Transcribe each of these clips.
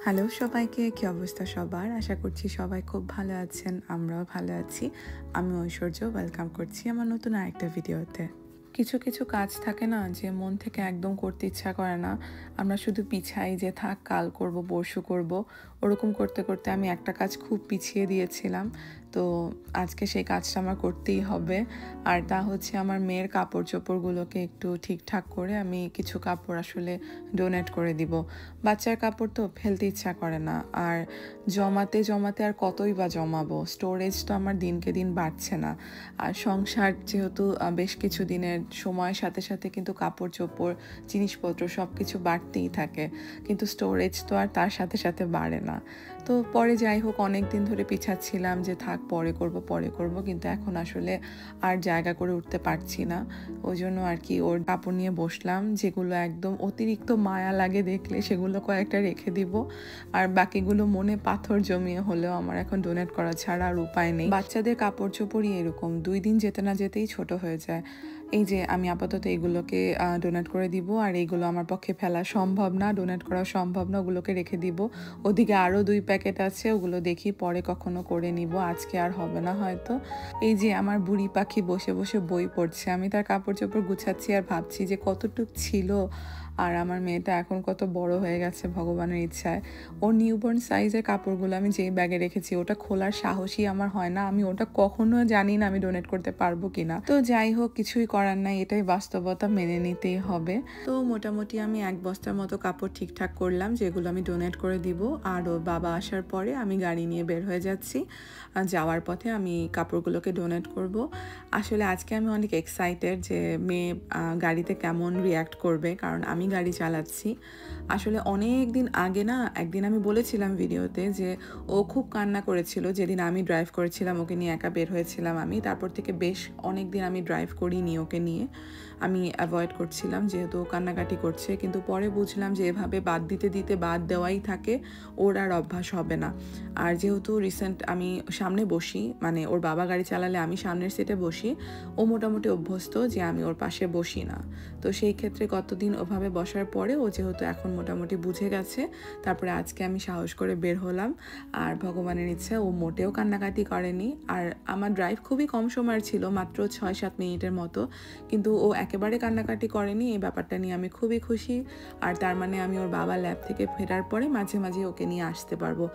Hello সবাইকে, কি অবস্থা সবার? আশা করছি সবাই খুব ভালো আছেন। আমরাও ভালো আছি। আমি ঐশ্বর্য, ওয়েলকাম করছি আমার নতুন আরেকটা ভিডিওতে। কিছু কিছু কাজ থাকে না যে মন থেকে একদম করতে ইচ্ছা করে না, আমরা শুধু পিছাই যে থাক কাল করব, পরশু করব। ওরকম করতে করতে আমি একটা কাজ খুব পিছিয়ে দিয়েছিলাম। তো আজকে সেই কাজটা আমার করতেই হবে। আর তা হচ্ছে আমার মেয়ের কাপড় চোপড়গুলোকে একটু ঠিকঠাক করে আমি কিছু কাপড় আসলে ডোনেট করে দিব। বাচ্চার কাপড় তো ফেলতে ইচ্ছা করে না, আর জমাতে জমাতে আর কতই বা জমাবো। স্টোরেজ তো আমার দিনকে দিন বাড়ছে না। আর সংসার যেহেতু বেশ কিছু দিনের সময়ের সাথে সাথে কিন্তু কাপড় চোপড়, জিনিসপত্র সব কিছু বাড়তেই থাকে, কিন্তু স্টোরেজ তো আর তার সাথে সাথে বাড়ে না। তো পরে যাই হোক, অনেক দিন ধরে পিছাচ্ছিলাম যে থাক পরে করব, কিন্তু এখন আসলে আর জায়গা করে উঠতে পারছি না। ওই জন্য আর কি ওর কাপড় নিয়ে বসলাম, যেগুলো একদম অতিরিক্ত মায়া লাগে দেখলে সেগুলো কয়েকটা রেখে দিব, আর বাকিগুলো মনে পাথর জমিয়ে হলেও আমার এখন ডোনেট করা ছাড়া আর উপায় নেই। বাচ্চাদের কাপড় চোপড়ই এরকম, 2 দিন যেতে না যেতেই ছোট হয়ে যায়। এই যে আমি আপাতত এইগুলোকে ডোনেট করে দিব, আর এইগুলো আমার পক্ষে ফেলা সম্ভব না, ডোনেট করা সম্ভব না, ওগুলোকে রেখে দিব। ওদিকে আরও 2 প্যাকেট আছে, ওগুলো দেখি পরে কখনো করে নিব, আজকে আর হবে না হয়তো। এই যে আমার বুড়ি পাখি বসে বসে বই পড়ছে, আমি তার কাপড় চোপড় গুছাচ্ছি আর ভাবছি যে কতটুক ছিল, আর আমার মেয়েটা এখন কত বড় হয়ে গেছে ভগবানের ইচ্ছায়। ওর নিউবর্ন সাইজের কাপড়গুলো আমি যেই ব্যাগে রেখেছি ওটা খোলার সাহসই আমার হয় না, আমি ওটা কখনো জানি না আমি ডোনেট করতে পারবো কিনা। তো যাই হোক, কিছুই করার নাই, এটাই বাস্তবতা, মেনে নিতেই হবে। তো মোটামুটি আমি 1 বস্তার মতো কাপড় ঠিকঠাক করলাম, যেগুলো আমি ডোনেট করে দিব। আর ওর বাবা আসার পরে আমি গাড়ি নিয়ে বের হয়ে যাচ্ছি, যাওয়ার পথে আমি কাপড়গুলোকে ডোনেট করব। আসলে আজকে আমি অনেক এক্সাইটেড যে মেয়ে গাড়িতে কেমন রিয়্যাক্ট করবে, কারণ আমি গাড়ি চালাচ্ছি। আসলে অনেক দিন আগে না, একদিন আমি বলেছিলাম ভিডিওতে যে ও খুব কান্না করেছিল যেদিন আমি ড্রাইভ করেছিলাম, ওকে নিয়ে একা বের হয়েছিলাম আমি। তারপর থেকে বেশ অনেক দিন আমি ড্রাইভ করিনি ওকে নিয়ে, আমি অ্যাভয়েড করছিলাম যেহেতু ও কান্নাকাটি করছে। কিন্তু পরে বুঝলাম যে এভাবে বাদ দিতে দিতে বাদ দেওয়াই থাকে, ওর আর অভ্যাস হবে না। আর যেহেতু রিসেন্ট আমি সামনে বসি, মানে ওর বাবা গাড়ি চালালে আমি সামনের সিটে বসি, ও মোটামুটি অভ্যস্ত যে আমি ওর পাশে বসি না। তো সেই ক্ষেত্রে কতদিন ওভাবে বসার পরে ও যেহেতু এখন মোটামুটি বুঝে গেছে, তারপরে আজকে আমি সাহস করে বের হলাম। আর ভগবানের ইচ্ছা ও মোটেও কান্নাকাটি করেনি। আর আমার ড্রাইভ খুবই কম সময়ের ছিল, মাত্র 6-7 মিনিটের মতো, কিন্তু ও একেবারে কান্নাকাটি করেনি। এই ব্যাপারটা নিয়ে আমি খুবই খুশি। আর তার মানে আমি ওর বাবা ল্যাব থেকে ফেরার পরে মাঝে মাঝে ওকে নিয়ে আসতে পারবো।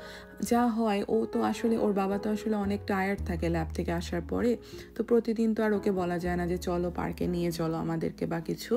যা হয়, ও তো আসলে ওর বাবা তো আসলে অনেক টায়ার্ড থাকে ল্যাব থেকে আসার পরে, তো প্রতিদিন তো আর ওকে বলা যায় না যে চলো পার্কে নিয়ে চলো আমাদেরকে বা কিছু।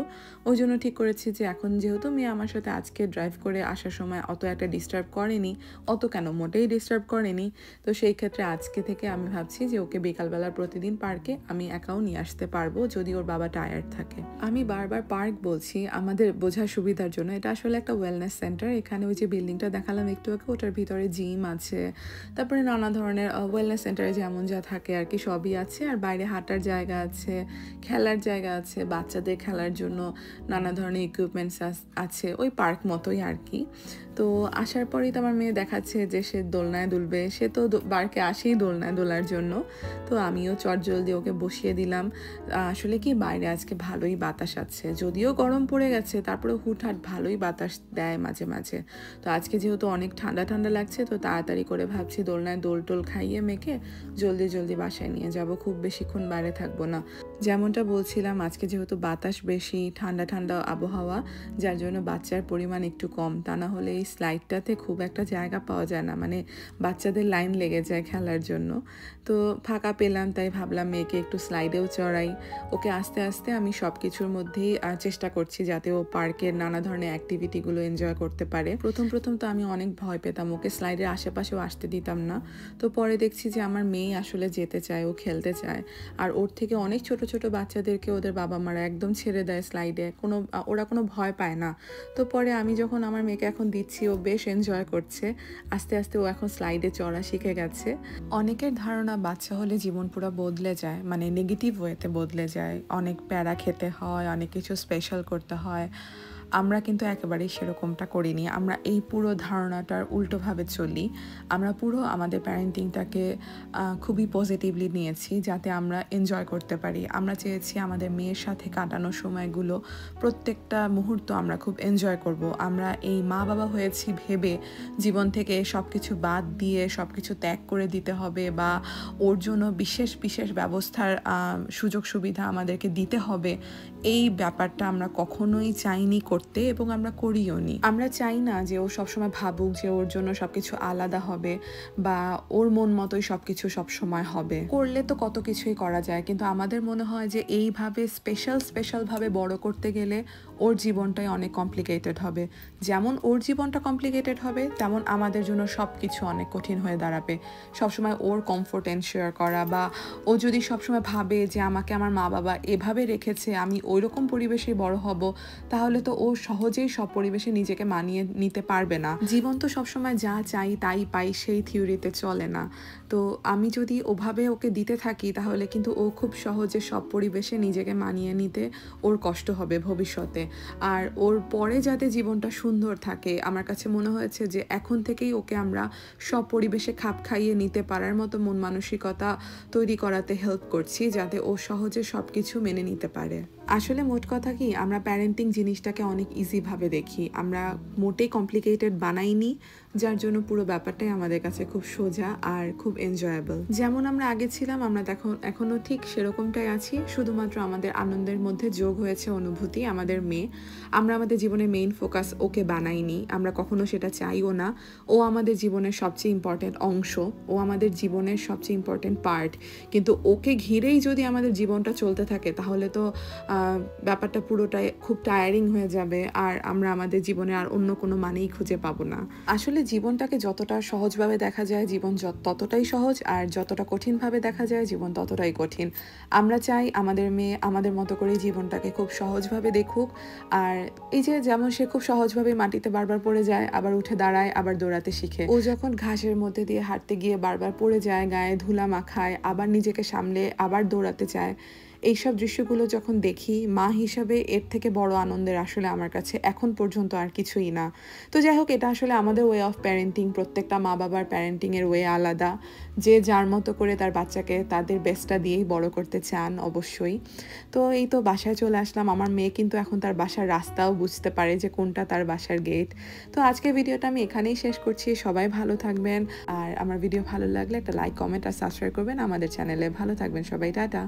ওই জন্য ঠিক করেছি যে এখন যেহেতু মেয়ে আমার সাথে আজকে ড্রাইভ করে আসার সময় অত একটা ডিস্টার্ব করেনি, অত কেন মোটেই ডিস্টার্ব করেনি, তো সেই ক্ষেত্রে আজকে থেকে আমি ভাবছি যে ওকে বিকালবেলার প্রতিদিন পার্কে আমি একাও নিয়ে আসতে পারবো যদি ওর বাবা টায়ার্ড থাকে। আমি বারবার পার্ক বলছি আমাদের বোঝার সুবিধার জন্য, এটা আসলে একটা ওয়েলনেস সেন্টার। এখানে ওই যে বিল্ডিংটা দেখালাম একটু আগে, ওটার ভিতরে জিম আছে, তারপরে নানা ধরনের ওয়েলনেস সেন্টারে যেমন যা থাকে আর কি সবই আছে। আর বাইরে হাঁটার জায়গা আছে, খেলার জায়গা আছে, বাচ্চাদের খেলার জন্য নানা ধরনের ইকুইপমেন্টস আছে, ওই পার্ক মতোই আর কি। তো আসার পরেই তো আমার মেয়ে দেখাচ্ছে যে সে দোলনায় দুলবে, সে তো পার্কে আসেই দোলনায় দোলার জন্য। তো আমিও চটজলদি ওকে বসিয়ে দিলাম। আসলে কি বাইরে আজকে ভালোই বাতাস আছে, যদিও গরম পড়ে গেছে, তারপরে হুটহাট ভালোই বাতাস দেয় মাঝে মাঝে। তো আজকে যেহেতু অনেক ঠান্ডা ঠান্ডা লাগছে, তো তাড়াতাড়ি করে ভাবছি দোলনায় দোল টোল খাইয়ে মেখে জলদি জলদি বাসায় নিয়ে যাব, খুব বেশিক্ষণ বাইরে থাকবো না। যেমনটা বলছিলাম, আজকে যেহেতু বাতাস বেশি, ঠান্ডা ঠান্ডা আবহাওয়া, যার জন্য বাচ্চার পরিমাণ একটু কম। তা না হলে এই স্লাইডটাতে খুব একটা জায়গা পাওয়া যায় না, মানে বাচ্চাদের লাইন লেগে যায় খেলার জন্য। তো ফাঁকা পেলাম, তাই ভাবলাম মেয়েকে একটু স্লাইডেও চড়াই। ওকে আস্তে আস্তে আমি সব কিছুর মধ্যেই চেষ্টা করছি যাতে ও পার্কের নানা ধরনের অ্যাক্টিভিটিগুলো এনজয় করতে পারে। প্রথম তো আমি অনেক ভয় পেতাম, ওকে স্লাইডের আশেপাশেও আসতে দিতাম না। তো পরে দেখছি যে আমার মেয়ে আসলে যেতে চায়, ও খেলতে চায়। আর ওর থেকে অনেক ছোট ছোট বাচ্চাদেরকে ওদের বাবা মারা একদম ছেড়ে দেয় স্লাইডে, ওরা কোনো ভয় পায় না। তো পরে আমি যখন আমার মেয়েকে এখন দিচ্ছি, ও বেশ এনজয় করছে। আস্তে আস্তে ও এখন স্লাইডে চড়া শিখে গেছে। অনেকের ধারণা বাচ্চা হলে জীবন পুরো বদলে যায়, মানে নেগেটিভ ওয়েতে বদলে যায়, অনেক প্যারা খেতে হয়, অনেক কিছু স্পেশাল করতে হয়। আমরা কিন্তু একেবারেই সেরকমটা করিনি। আমরা এই পুরো ধারণাটার উল্টোভাবে চলি। আমরা পুরো আমাদের প্যারেন্টিংটাকে খুবই পজিটিভলি নিয়েছি, যাতে আমরা এনজয় করতে পারি। আমরা চেয়েছি আমাদের মেয়ের সাথে কাটানো সময়গুলো, প্রত্যেকটা মুহূর্ত আমরা খুব এনজয় করব। আমরা এই মা বাবা হয়েছি ভেবে জীবন থেকে সব কিছু বাদ দিয়ে সব কিছু ত্যাগ করে দিতে হবে, বা ওর জন্য বিশেষ বিশেষ ব্যবস্থার সুযোগ সুবিধা আমাদেরকে দিতে হবে, এই ব্যাপারটা আমরা কখনোই চাইনি করতে, এবং আমরা করিও নি। আমরা চাই না যে ও সবসময় ভাবুক যে ওর জন্য সবকিছু আলাদা হবে, বা ওর মন মতোই সবকিছু সবসময় হবে। করলে তো কত কিছুই করা যায়, কিন্তু আমাদের মনে হয় যে এইভাবে স্পেশালভাবে বড় করতে গেলে ওর জীবনটাই অনেক কমপ্লিকেটেড হবে। যেমন ওর জীবনটা কমপ্লিকেটেড হবে, তেমন আমাদের জন্য সব কিছু অনেক কঠিন হয়ে দাঁড়াবে। সবসময় ওর কমফোর্ট এনশিওর করা, বা ও যদি সবসময় ভাবে যে আমাকে আমার মা বাবা এভাবে রেখেছে, আমি ওই রকম পরিবেশে বড় হব, তাহলে তো ও সহজেই সব পরিবেশে নিজেকে মানিয়ে নিতে পারবে না। জীবন তো সবসময় যা চাই তাই পাই, সেই থিওরিতে চলে না। তো আমি যদি ওভাবে ওকে দিতে থাকি, তাহলে কিন্তু ও খুব সহজে সব পরিবেশে নিজেকে মানিয়ে নিতে ওর কষ্ট হবে ভবিষ্যতে। আর ওর পরে যাতে জীবনটা সুন্দর থাকে, আমার কাছে মনে হয়েছে যে এখন থেকেই ওকে আমরা সব পরিবেশে খাপ খাইয়ে নিতে পারার মতো মন মানসিকতা তৈরি করাতে হেল্প করছি, যাতে ও সহজে সব কিছু মেনে নিতে পারে। আসলে মোট কথা কি, আমরা প্যারেন্টিং জিনিসটাকে অনেক ইজিভাবে দেখি, আমরা মোটেই কমপ্লিকেটেড বানাইনি, যার জন্য পুরো ব্যাপারটাই আমাদের কাছে খুব সোজা আর খুব এনজয়েবল। যেমন আমরা আগে ছিলাম, আমরা এখনও ঠিক সেরকমটাই আছি, শুধুমাত্র আমাদের আনন্দের মধ্যে যোগ হয়েছে অনুভূতি, আমাদের মেয়ে। আমরা আমাদের জীবনের মেইন ফোকাস ওকে বানাইনি, আমরা কখনো সেটা চাইও না। ও আমাদের জীবনের সবচেয়ে ইম্পর্টেন্ট অংশ, ও আমাদের জীবনের সবচেয়ে ইম্পর্টেন্ট পার্ট, কিন্তু ওকে ঘিরেই যদি আমাদের জীবনটা চলতে থাকে, তাহলে তো ব্যাপারটা পুরোটাই খুব টায়ারিং হয়ে যাবে, আর আমরা আমাদের জীবনে আর অন্য কোনো মানেই খুঁজে পাবো না। আসলে জীবনটাকে যতটা সহজভাবে দেখা যায়, জীবন ততটাই সহজ, আর যতটা কঠিনভাবে দেখা যায়, জীবন ততটাই কঠিন। আমরা চাই আমাদের মেয়ে আমাদের মতো করে জীবনটাকে খুব সহজভাবে দেখুক। আর এই যে যেমন সে খুব সহজভাবে মাটিতে বারবার পড়ে যায়, আবার উঠে দাঁড়ায়, আবার দৌড়াতে শিখে। ও যখন ঘাসের মধ্যে দিয়ে হাঁটতে গিয়ে বারবার পড়ে যায়, গায়ে ধুলা মাখায়, আবার নিজেকে সামলে আবার দৌড়াতে চায়, এইসব দৃশ্যগুলো যখন দেখি, মা হিসাবে এর থেকে বড় আনন্দের আসলে আমার কাছে এখন পর্যন্ত আর কিছুই না। তো যাই হোক, এটা আসলে আমাদের ওয়ে অফ প্যারেন্টিং। প্রত্যেকটা মা বাবার প্যারেন্টিংয়ের ওয়ে আলাদা, যে যার মতো করে তার বাচ্চাকে তাদের বেস্টটা দিয়েই বড় করতে চান অবশ্যই। তো এই তো বাসায় চলে আসলাম। আমার মেয়ে কিন্তু এখন তার বাসার রাস্তাও বুঝতে পারে যে কোনটা তার বাসার গেট। তো আজকের ভিডিওটা আমি এখানেই শেষ করছি। সবাই ভালো থাকবেন, আর আমার ভিডিও ভালো লাগলে একটা লাইক, কমেন্ট আর সাবস্ক্রাইব করবেন আমাদের চ্যানেলে। ভালো থাকবেন সবাই, টাটা।